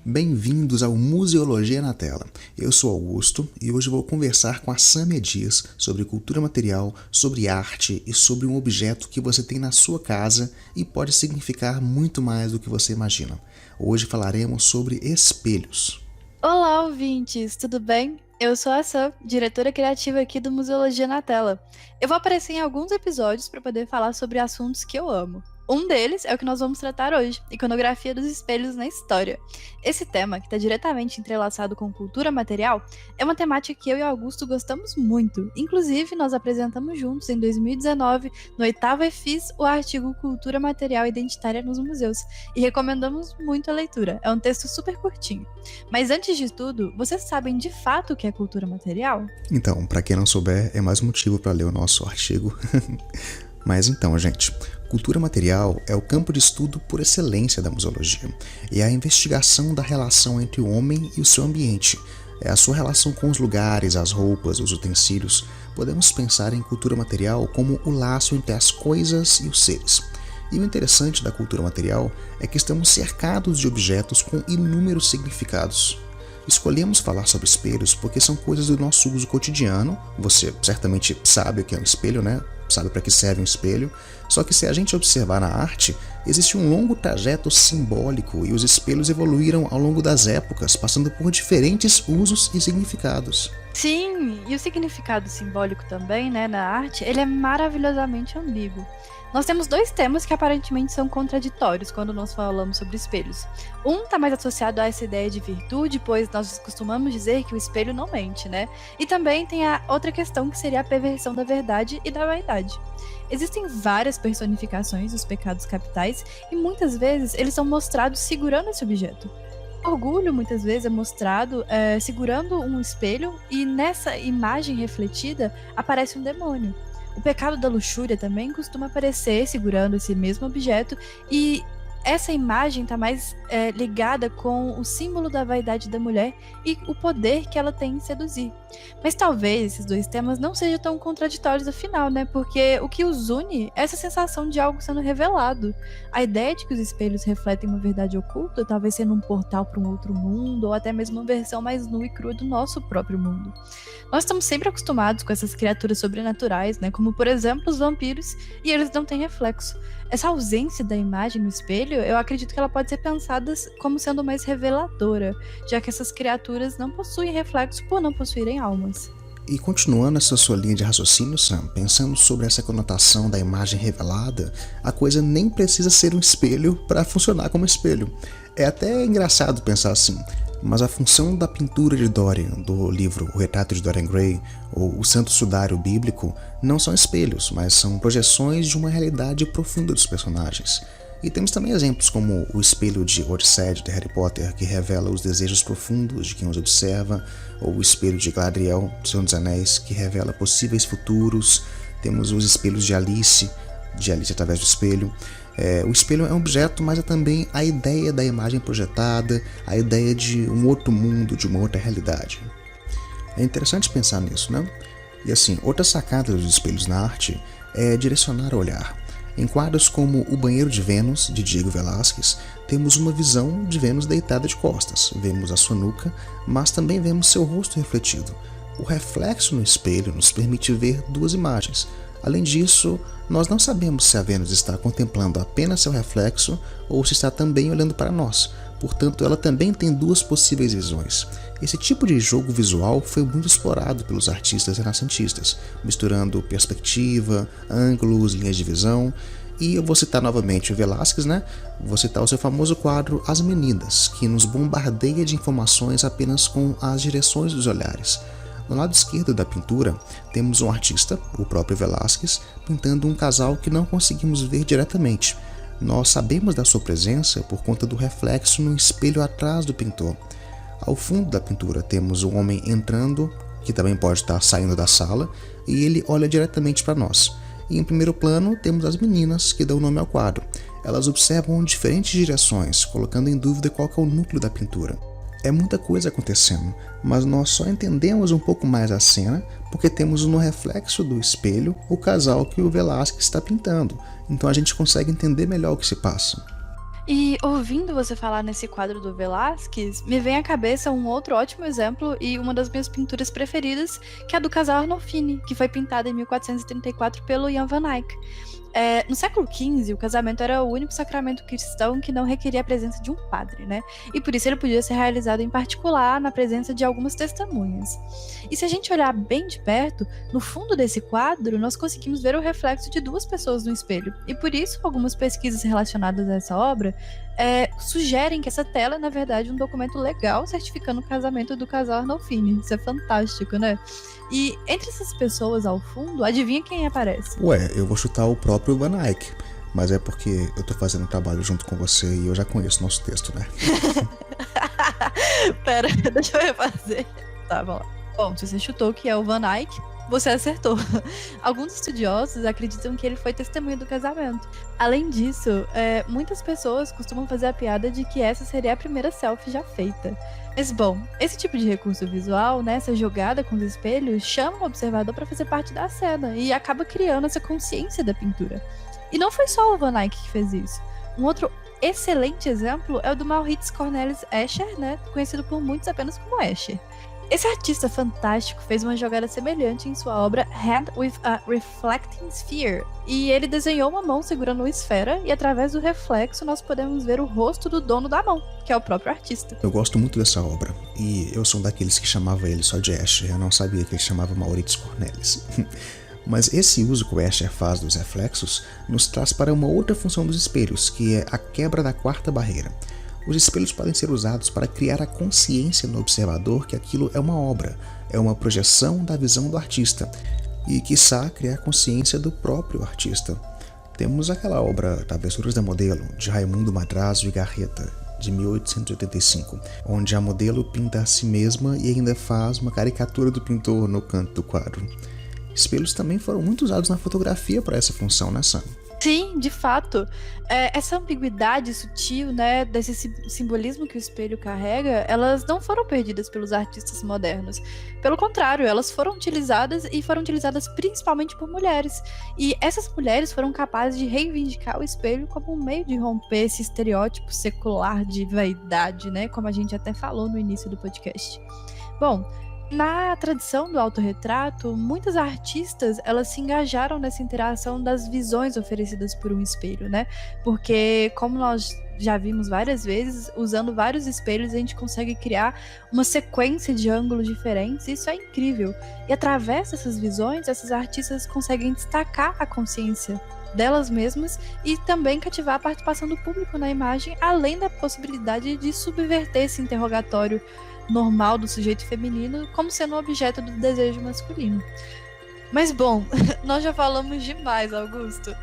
Bem-vindos ao Museologia na Tela. Eu sou Augusto e hoje vou conversar com a Sâmia Dias sobre cultura material, sobre arte e sobre um objeto que você tem na sua casa e pode significar muito mais do que você imagina. Hoje falaremos sobre espelhos. Olá, ouvintes, tudo bem? Eu sou a Sam, diretora criativa aqui do Museologia na Tela. Eu vou aparecer em alguns episódios para poder falar sobre assuntos que eu amo. Um deles é o que nós vamos tratar hoje, iconografia dos espelhos na história. Esse tema, que está diretamente entrelaçado com cultura material, é uma temática que eu e Augusto gostamos muito. Inclusive, nós apresentamos juntos, em 2019, no 8º EFIS, o artigo Cultura Material Identitária nos Museus, e recomendamos muito a leitura. É um texto super curtinho. Mas antes de tudo, vocês sabem de fato o que é cultura material? Então, para quem não souber, é mais um motivo para ler o nosso artigo. Mas então, gente, cultura material é o campo de estudo por excelência da museologia. É a investigação da relação entre o homem e o seu ambiente. É a sua relação com os lugares, as roupas, os utensílios. Podemos pensar em cultura material como o laço entre as coisas e os seres. E o interessante da cultura material é que estamos cercados de objetos com inúmeros significados. Escolhemos falar sobre espelhos porque são coisas do nosso uso cotidiano. Você certamente sabe o que é um espelho, né? Sabe para que serve um espelho. Só que se a gente observar na arte, existe um longo trajeto simbólico e os espelhos evoluíram ao longo das épocas, passando por diferentes usos e significados. Sim, e o significado simbólico também, né, na arte, ele é maravilhosamente ambíguo. Nós temos dois temas que aparentemente são contraditórios quando nós falamos sobre espelhos. Um está mais associado a essa ideia de virtude, pois nós costumamos dizer que o espelho não mente, né? E também tem a outra questão que seria a perversão da verdade e da vaidade. Existem várias personificações dos pecados capitais e muitas vezes eles são mostrados segurando esse objeto. Orgulho muitas vezes é mostrado segurando um espelho e nessa imagem refletida aparece um demônio. O pecado da luxúria também costuma aparecer segurando esse mesmo objeto e essa imagem está mais ligada com o símbolo da vaidade da mulher e o poder que ela tem em seduzir. Mas talvez esses dois temas não sejam tão contraditórios afinal, né? Porque o que os une é essa sensação de algo sendo revelado. A ideia de que os espelhos refletem uma verdade oculta, talvez sendo um portal para um outro mundo, ou até mesmo uma versão mais nua e crua do nosso próprio mundo. Nós estamos sempre acostumados com essas criaturas sobrenaturais, né? Como por exemplo os vampiros, e eles não têm reflexo. Essa ausência da imagem no espelho, eu acredito que ela pode ser pensada como sendo mais reveladora, já que essas criaturas não possuem reflexo por não possuírem almas. E continuando essa sua linha de raciocínio, Sam, pensando sobre essa conotação da imagem revelada, a coisa nem precisa ser um espelho para funcionar como espelho. É até engraçado pensar assim, mas a função da pintura de Dorian, do livro O Retrato de Dorian Gray, ou O Santo Sudário Bíblico, não são espelhos, mas são projeções de uma realidade profunda dos personagens. E temos também exemplos como o espelho de Orsed de Harry Potter, que revela os desejos profundos de quem os observa, ou o espelho de Galadriel, do Senhor dos Anéis, que revela possíveis futuros. Temos os espelhos de Alice através do espelho. O espelho é um objeto, mas é também a ideia da imagem projetada, a ideia de um outro mundo, de uma outra realidade. É interessante pensar nisso, né? E assim, outra sacada dos espelhos na arte é direcionar o olhar. Em quadros como O Banheiro de Vênus, de Diego Velázquez, temos uma visão de Vênus deitada de costas. Vemos a sua nuca, mas também vemos seu rosto refletido. O reflexo no espelho nos permite ver duas imagens. Além disso, nós não sabemos se a Vênus está contemplando apenas seu reflexo ou se está também olhando para nós. Portanto, ela também tem duas possíveis visões. Esse tipo de jogo visual foi muito explorado pelos artistas renascentistas, misturando perspectiva, ângulos, linhas de visão. E eu vou citar novamente o Velázquez, né? Vou citar o seu famoso quadro As Meninas, que nos bombardeia de informações apenas com as direções dos olhares. No lado esquerdo da pintura, temos um artista, o próprio Velázquez, pintando um casal que não conseguimos ver diretamente. Nós sabemos da sua presença por conta do reflexo no espelho atrás do pintor. Ao fundo da pintura temos um homem entrando, que também pode estar saindo da sala, e ele olha diretamente para nós. E em primeiro plano temos as meninas que dão nome ao quadro. Elas observam diferentes direções, colocando em dúvida qual que é o núcleo da pintura. É muita coisa acontecendo, mas nós só entendemos um pouco mais a cena porque temos no reflexo do espelho o casal que o Velázquez está pintando, então a gente consegue entender melhor o que se passa. E ouvindo você falar nesse quadro do Velázquez, me vem à cabeça um outro ótimo exemplo e uma das minhas pinturas preferidas, que é a do casal Arnolfini, que foi pintada em 1434 pelo Jan van Eyck. No século XV, o casamento era o único sacramento cristão que não requeria a presença de um padre, né? E por isso ele podia ser realizado em particular, na presença de algumas testemunhas. E se a gente olhar bem de perto, no fundo desse quadro, nós conseguimos ver o reflexo de duas pessoas no espelho. E por isso, algumas pesquisas relacionadas a essa obra sugerem que essa tela é, na verdade, um documento legal certificando o casamento do casal Arnolfini. Isso é fantástico, né? E entre essas pessoas ao fundo, adivinha quem aparece? Ué, eu vou chutar o próprio Van Eyck, mas é porque eu tô fazendo um trabalho junto com você e eu já conheço o nosso texto, né? Pera, deixa eu refazer. Tá, vamos lá. Bom, se você chutou que é o Van Eyck, você acertou. Alguns estudiosos acreditam que ele foi testemunha do casamento. Além disso, muitas pessoas costumam fazer a piada de que essa seria a primeira selfie já feita. Mas bom, esse tipo de recurso visual, né, essa jogada com os espelhos, chama o observador para fazer parte da cena e acaba criando essa consciência da pintura. E não foi só o Van Eyck que fez isso. Um outro excelente exemplo é o do Maurits Cornelis Escher, né, conhecido por muitos apenas como Escher. Esse artista fantástico fez uma jogada semelhante em sua obra Hand with a Reflecting Sphere, e ele desenhou uma mão segurando uma esfera, e através do reflexo nós podemos ver o rosto do dono da mão, que é o próprio artista. Eu gosto muito dessa obra, e eu sou um daqueles que chamava ele só de Escher, eu não sabia que ele chamava Maurits Cornelis. Mas esse uso que o Escher faz dos reflexos nos traz para uma outra função dos espelhos, que é a quebra da quarta barreira. Os espelhos podem ser usados para criar a consciência no observador que aquilo é uma obra, é uma projeção da visão do artista, e, quiçá, criar consciência do próprio artista. Temos aquela obra Travessuras da Modelo, de Raimundo Madrazo e Garreta, de 1885, onde a modelo pinta a si mesma e ainda faz uma caricatura do pintor no canto do quadro. Espelhos também foram muito usados na fotografia para essa função, né, Sam? Sim, de fato. Essa ambiguidade sutil, né, desse simbolismo que o espelho carrega, elas não foram perdidas pelos artistas modernos. Pelo contrário, elas foram utilizadas e foram utilizadas principalmente por mulheres. E essas mulheres foram capazes de reivindicar o espelho como um meio de romper esse estereótipo secular de vaidade, né, como a gente até falou no início do podcast. Bom, na tradição do autorretrato, muitas artistas elas se engajaram nessa interação das visões oferecidas por um espelho, né? Porque, como nós já vimos várias vezes, usando vários espelhos a gente consegue criar uma sequência de ângulos diferentes, e isso é incrível. E através dessas visões, essas artistas conseguem destacar a consciência delas mesmas e também cativar a participação do público na imagem, além da possibilidade de subverter esse interrogatório normal do sujeito feminino como sendo objeto do desejo masculino. Mas bom, nós já falamos demais, Augusto.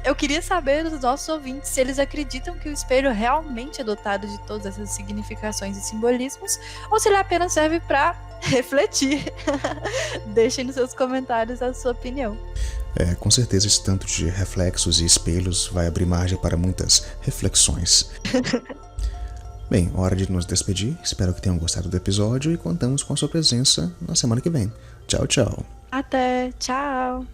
Eu queria saber dos nossos ouvintes se eles acreditam que o espelho realmente é dotado de todas essas significações e simbolismos, ou se ele apenas serve para refletir. Deixem nos seus comentários a sua opinião. Com certeza esse tanto de reflexos e espelhos vai abrir margem para muitas reflexões. Bem, hora de nos despedir. Espero que tenham gostado do episódio e contamos com a sua presença na semana que vem. Tchau, tchau. Até, tchau!